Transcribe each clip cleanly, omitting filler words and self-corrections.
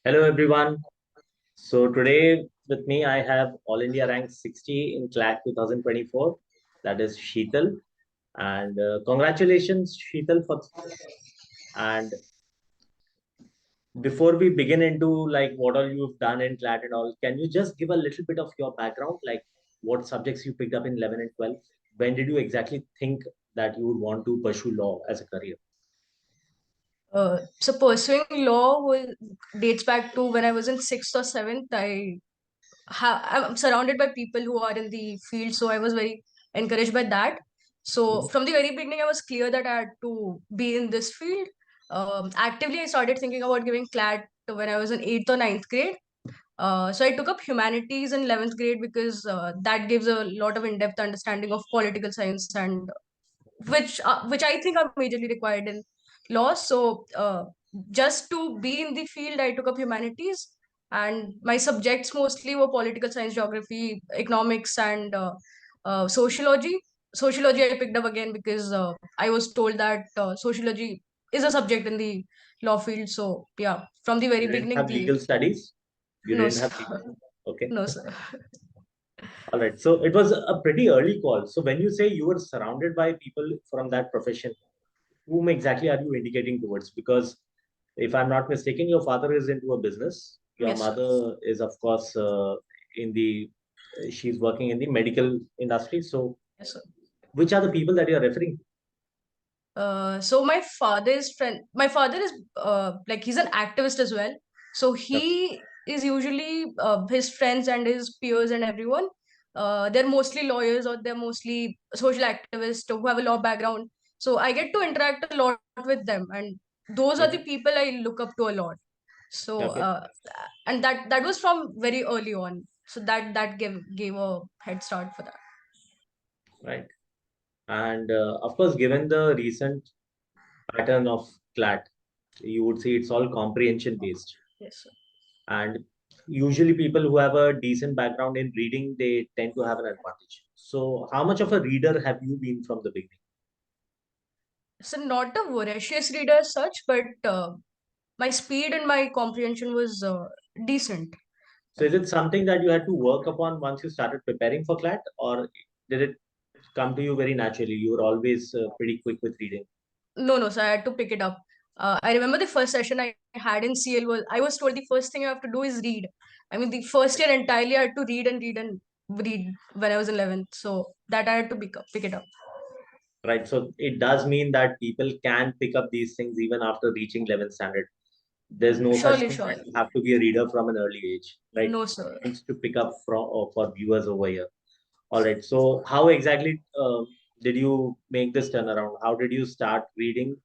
Hello everyone. So today with me I have All India rank 60 in CLAT 2024. That is Sheetal. And congratulations, Sheetal, for and before we begin into like what all you've done in CLAT and all, can you just give a little bit of your background, like what subjects you picked up in 11 and 12? When did you exactly think that you would want to pursue law as a career? So pursuing law dates back to when I was in sixth or seventh. I'm surrounded by people who are in the field, so I was very encouraged by that. So Mhm. from the very beginning, I was clear that I had to be in this field. Actively, I started thinking about giving CLAT when I was in eighth or ninth grade. So I took up humanities in 11th grade because that gives a lot of in-depth understanding of political science and which I think are majorly required in law. So just to be in the field, I took up humanities, and my subjects mostly were political science, geography, economics, and sociology. Sociology I picked up again because I was told that sociology is a subject in the law field. So yeah, from the very You didn't beginning, have the legal studies? You no didn't sir, have legal. Okay. no sir. All right. So it was a pretty early call. So when you say you were surrounded by people from that profession, whom exactly are you indicating towards? Because if I'm not mistaken, your father is into a business. Your Yes, sir. mother is, of course, in the she's working in the medical industry. So Yes, sir. which are the people that you're referring to? So my father is like he's an activist as well. So Okay. he is usually his friends and his peers and everyone. They're mostly lawyers or they're mostly social activists who have a law background. So I get to interact a lot with them, and those are the Mhm. people I look up to a lot. So Okay. and that was from very early on. So that gave a head start for that. Right. And of course, given the recent pattern of CLAT, you would see it's all comprehension based. Yes, sir. And usually people who have a decent background in reading, they tend to have an advantage. So how much of a reader have you been from the beginning? So not a voracious reader as such, but my speed and my comprehension was decent. So is it something that you had to work upon once you started preparing for CLAT, or did it come to you very naturally? You were always pretty quick with reading. No, so I had to pick it up. I remember the first session I had in CL was I was told the first thing I have to do is read. I mean, the first year entirely I had to read when I was 11th. So that I had to pick it up. Right. So it does mean that people can pick up these things even after reaching 11th standard. There's no such Surely, thing that surely. you have to be a reader from an early age, right? No, sir. Things to pick up from for viewers over here. All right. So how exactly did you make this turnaround? How did you start reading?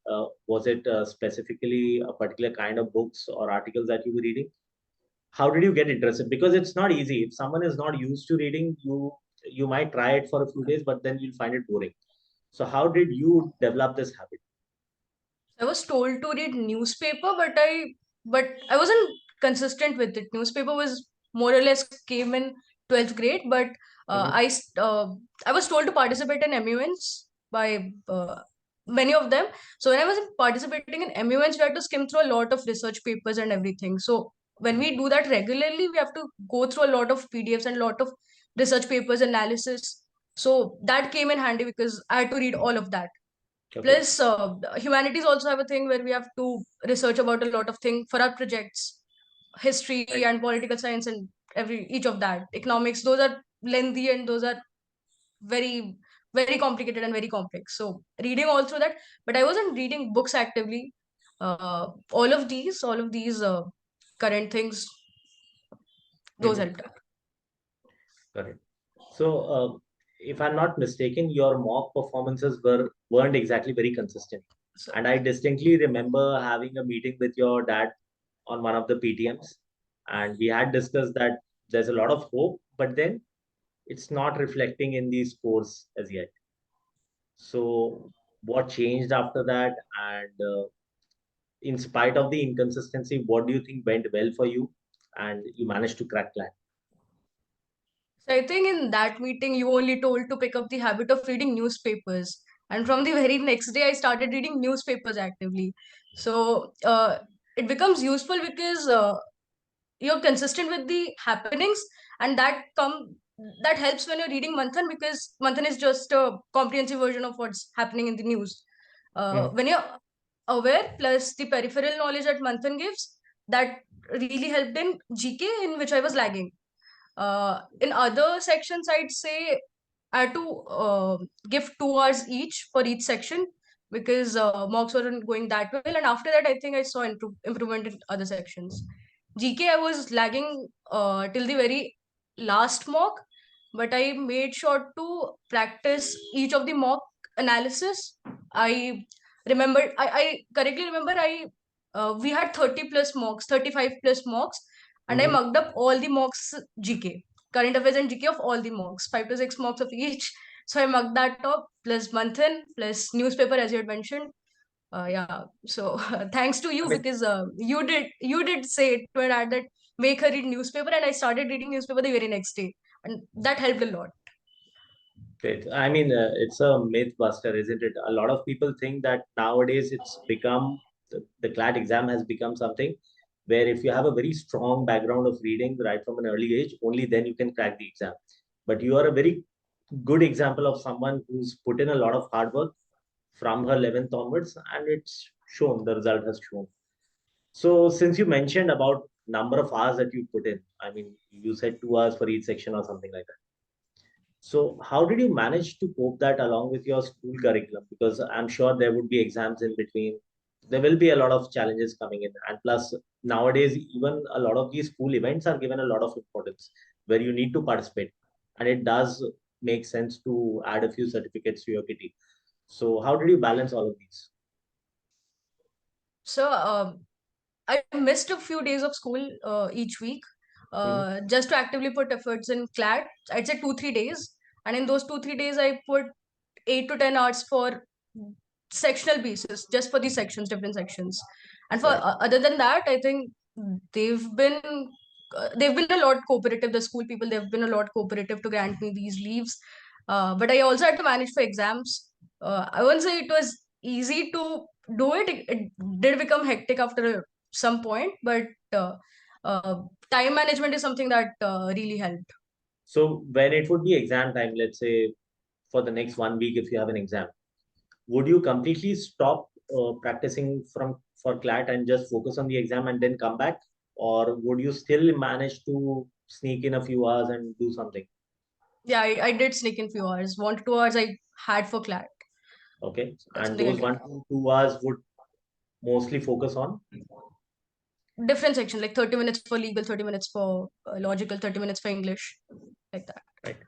Was it specifically a particular kind of books or articles that you were reading? How did you get interested? Because it's not easy. If someone is not used to reading, you might try it for a few days, but then you'll find it boring. So how did you develop this habit? I was told to read newspaper, but I wasn't consistent with it. Newspaper was more or less came in 12th grade, but uh, Mhm. I s- uh, I was told to participate in MUNs by many of them. So when I was participating in MUNs, we had to skim through a lot of research papers and everything. So when we do that regularly, we have to go through a lot of PDFs and a lot of research papers analysis. So that came in handy because I had to read all of that. Okay. Plus, humanities also have a thing where we have to research about a lot of things for our projects, history Right. and political science, and every each of that. Economics, those are lengthy and those are very, very complicated and very complex. So reading all through that, but I wasn't reading books actively. All of these current things, those Mhm. helped out. Correct. So, if I'm not mistaken, your mock performances weren't exactly very consistent. So, And I distinctly remember having a meeting with your dad on one of the PTMs, and we had discussed that there's a lot of hope, but then it's not reflecting in these scores as yet. So, what changed after that? And in spite of the inconsistency, what do you think went well for you, and you managed to crack that? So I think in that meeting, you only told to pick up the habit of reading newspapers. And from the very next day, I started reading newspapers actively. So it becomes useful because you're consistent with the happenings, and that helps when you're reading Manthan, because Manthan is just a comprehensive version of what's happening in the news. Mhm. When you're aware, plus the peripheral knowledge that Manthan gives, that really helped in GK, in which I was lagging. In other sections, I'd say I had to give 2 hours each for each section, because mocks weren't going that well. And after that, I think I saw improvement in other sections. GK, I was lagging till the very last mock, but I made sure to practice each of the mock analysis. I correctly remember, I we had 30 plus mocks, 35 plus mocks, and I Mhm. mugged up all the mocks GK, current affairs and GK of all the mocks, 5 to 6 mocks of each. So I mugged that up, plus Manthan, plus newspaper, as you had mentioned. Yeah. So thanks to I you, mean, because you did say to add that make her read newspaper, and I started reading newspaper the very next day, and that helped a lot. great. I mean, it's a myth buster, isn't it? A lot of people think that nowadays it's become the CLAT exam has become something where if you have a very strong background of reading right from an early age, only then you can crack the exam. But you are a very good example of someone who's put in a lot of hard work from her 11th onwards, and it's shown, the result has shown. So, since you mentioned about number of hours that you put in, I mean, you said 2 hours for each section or something like that. So, how did you manage to cope that along with your school curriculum? Because I'm sure there would be exams in between. There will be a lot of challenges coming in. And plus, nowadays, even a lot of these school events are given a lot of importance where you need to participate. And it does make sense to add a few certificates to your kitty. So, how did you balance all of these? So I missed a few days of school each week, Mhm. just to actively put efforts in CLAT. I'd say 2 3 days, and in those 2 3 days, I put 8 to 10 hours for sectional basis, just for these sections, different sections. And for Right. other than that, I think they've been they've been a lot cooperative. The school people, they've been a lot cooperative to grant me these leaves. But I also had to manage for exams. I won't say it was easy to do it. It did become hectic after some point, but uh, time management is something that really helped. So, when it would be exam time, let's say for the next 1 week, if you have an exam, would you completely stop practicing from for CLAT and just focus on the exam and then come back, or would you still manage to sneak in a few hours and do something? Yeah, I did sneak in few hours. 1 to 2 hours I had for CLAT. Okay, So that's and something I those did. 1 to 2 hours would mostly focus on. Different section, like 30 minutes for legal, 30 minutes for logical, 30 minutes for English, like that. Right.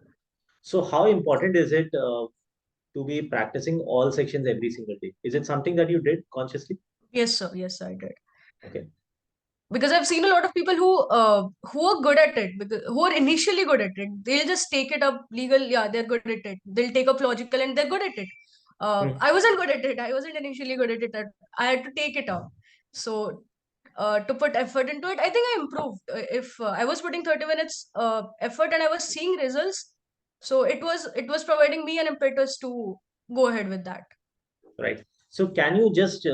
So, how important is it to be practicing all sections every single day? Is it something that you did consciously? Yes, sir. Yes, sir, I did. Okay. Because I've seen a lot of people who are good at it, because who are initially good at it. They'll just take it up legal, yeah, they're good at it. They'll take up logical and they're good at it. Hmm. I wasn't good at it. I wasn't initially good at it. I had to take it up. So to put effort into it, I think I improved. If I was putting 30 minutes effort and I was seeing results, so it was providing me an impetus to go ahead with that. Right. So can you just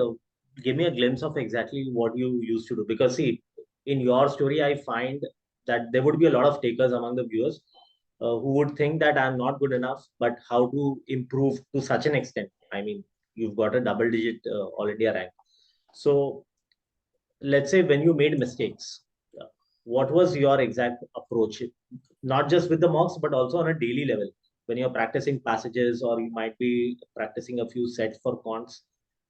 give me a glimpse of exactly what you used to do? Because see, in your story, I find that there would be a lot of takers among the viewers who would think that I'm not good enough, but how to improve to such an extent. I mean, you've got a double digit All India rank. So let's say when you made mistakes, what was your exact approach? Not just with the mocks, but also on a daily level. When you're practicing passages, or you might be practicing a few sets for cons.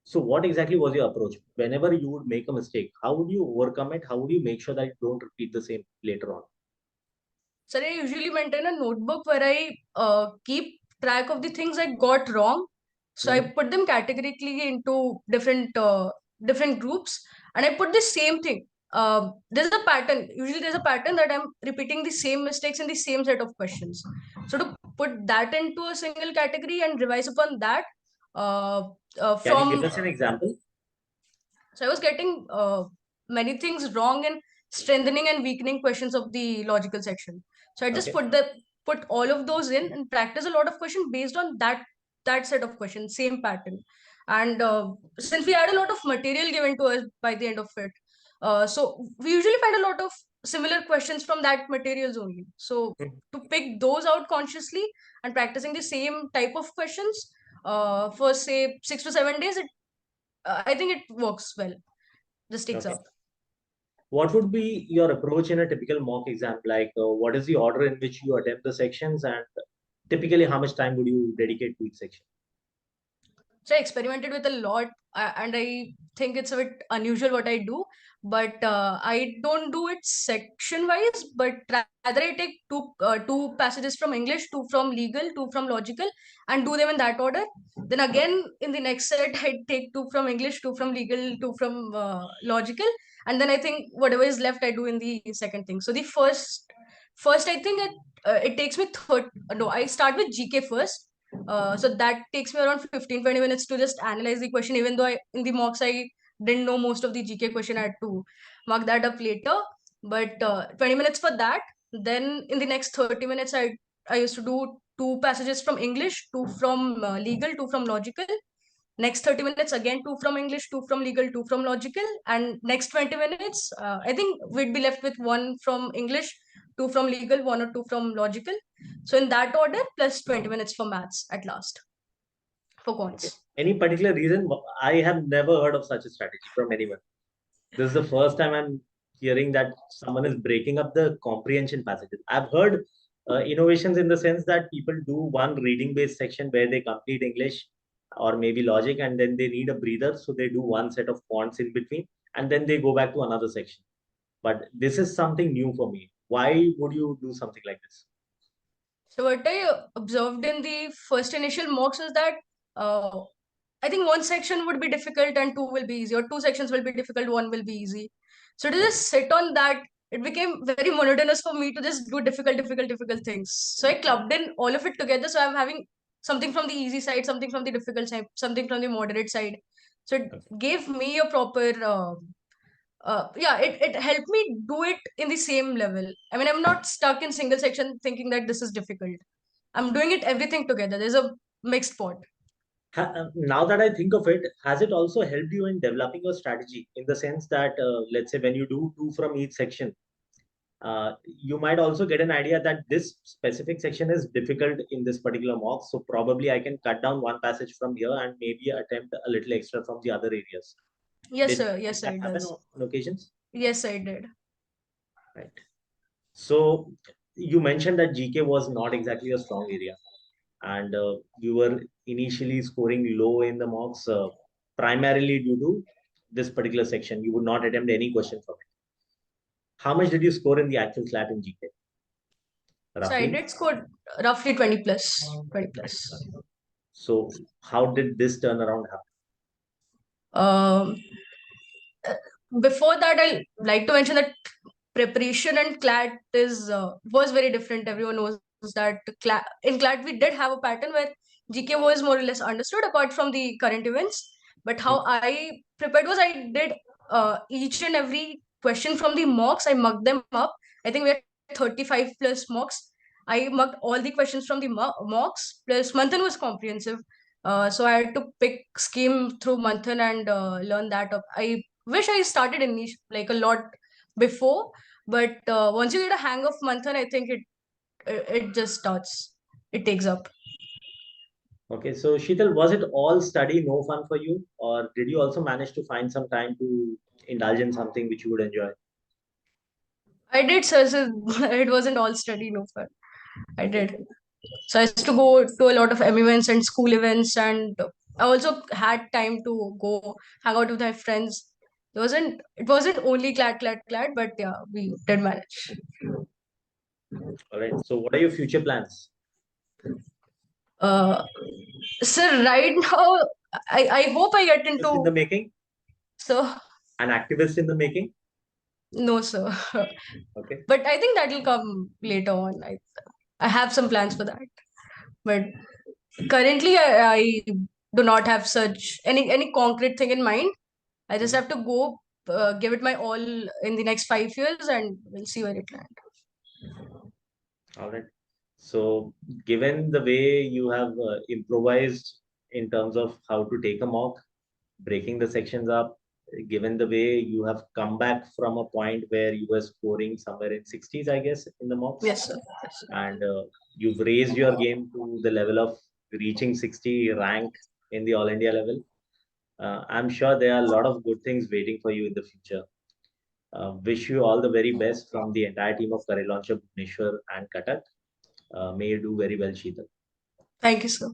So, what exactly was your approach? Whenever you would make a mistake, how would you overcome it? How would you make sure that you don't repeat the same later on? So I usually maintain a notebook where I keep track of the things I got wrong. So I Mhm. put them categorically into different groups, and I put the same thing. There's a pattern. Usually, there's a pattern that I'm repeating the same mistakes in the same set of questions. So to put that into a single category and revise upon that, uh, Can you give from us an example? so I was getting many things wrong in strengthening and weakening questions of the logical section. So I just Okay. put all of those in and practice a lot of questions based on that set of questions, same pattern. And since we had a lot of material given to us by the end of it, so we usually find a lot of similar questions from that materials only. So to pick those out consciously and practicing the same type of questions for say 6 to 7 days, I think it works well. Just takes Okay. up. What would be your approach in a typical mock exam? Like, what is the order in which you attempt the sections, and typically how much time would you dedicate to each section? So I experimented with a lot, and I think it's a bit unusual what I do. But I don't do it section wise, but rather I take two passages from English, two from legal, two from logical, and do them in that order. Then again in the next set, I take two from English, two from legal, two from logical, and then I think whatever is left I do in the second thing. So the first I think it takes me no, I start with GK first. So that takes me around 15-20 minutes to just analyze the question, even though in the mocks I didn't know most of the GK question. I had to mark that up later. But 20 minutes for that. Then in the next 30 minutes, I used to do two passages from English, two from legal, two from logical. Next 30 minutes, again, two from English, two from legal, two from logical. And next 20 minutes, I think we'd be left with one from English, two from legal, one or two from logical. So in that order, plus 20 minutes for maths at last for Okay. quants. Any particular reason? I have never heard of such a strategy from anyone. This is the first time I'm hearing that someone is breaking up the comprehension passages. I've heard innovations in the sense that people do one reading based section where they complete English or maybe logic, and then they need a breather. So they do one set of quants in between, and then they go back to another section. But this is something new for me. Why would you do something like this? So what I observed in the first initial mocks is that uh, I think one section would be difficult and two will be easy, or two sections will be difficult, one will be easy. So to Okay. just sit on that, it became very monotonous for me to just do difficult things. So I clubbed in all of it together. So I'm having something from the easy side, something from the difficult side, something from the moderate side. So it Okay. gave me a proper, yeah, it helped me do it in the same level. I mean, I'm not stuck in single section thinking that this is difficult. I'm doing it everything together. There's a mixed pot. Now that I think of it, has it also helped you in developing your strategy in the sense that, let's say, when you do two from each section, you might also get an idea that this specific section is difficult in this particular mock. So probably I can cut down one passage from here and maybe attempt a little extra from the other areas. Yes, Did, sir. did Yes, sir, that it happen does. on occasions? Yes, I did. Right. So you mentioned that GK was not exactly a strong area, and you were initially scoring low in the mocks primarily due to this particular section. You would not attempt any question from it. How much did you score in the actual CLAT in GK, So I roughly? did score roughly 20 plus. 20 plus. So how did this turnaround happen? Um, uh, Before that, I like to mention that preparation and CLAT is was very different. Everyone knows that in CLAT we did have a pattern where GK was more or less understood apart from the current events. But how I prepared was I did each and every question from the mocks. I mugged them up. I think we had 35 plus mocks. I mugged all the questions from the mocks plus Manthan was comprehensive. So I had to pick scheme through Manthan and learn that up. I wish I started in niche like a lot before, but once you get a hang of Manthan, I think it just starts. It takes up. Okay, so Sheetal, was it all study, no fun for you, or did you also manage to find some time to indulge in something which you would enjoy? I did, sir. So it wasn't all study, no fun. I Okay. did. So I used to go to a lot of M events and school events, and I also had time to go hang out with my friends. It wasn't only clad, but yeah, we did manage. All right. So what are your future plans? Uh, so right now, I hope I get Activist in the into making? so An activist in the making? no, sir. Okay. But I think that'll come later on. I have some plans for that. But currently, I do not have such any concrete thing in mind. I just Mhm. have to go give it my all in the next 5 years, and we'll see where it lands. All right. So, given the way you have improvised in terms of how to take a mock, breaking the sections up, given the way you have come back from a point where you were scoring somewhere in 60s, I guess, in the mocks, Yes, sir. Yes, sir. and you've raised your game to the level of reaching 60 rank in the All India level. I'm sure there are a lot of good things waiting for you in the future. Wish you all the very best from the entire team of Kare Launcher, Bhubaneswar and Katak. May you do very well, Sheetal. Thank you, sir.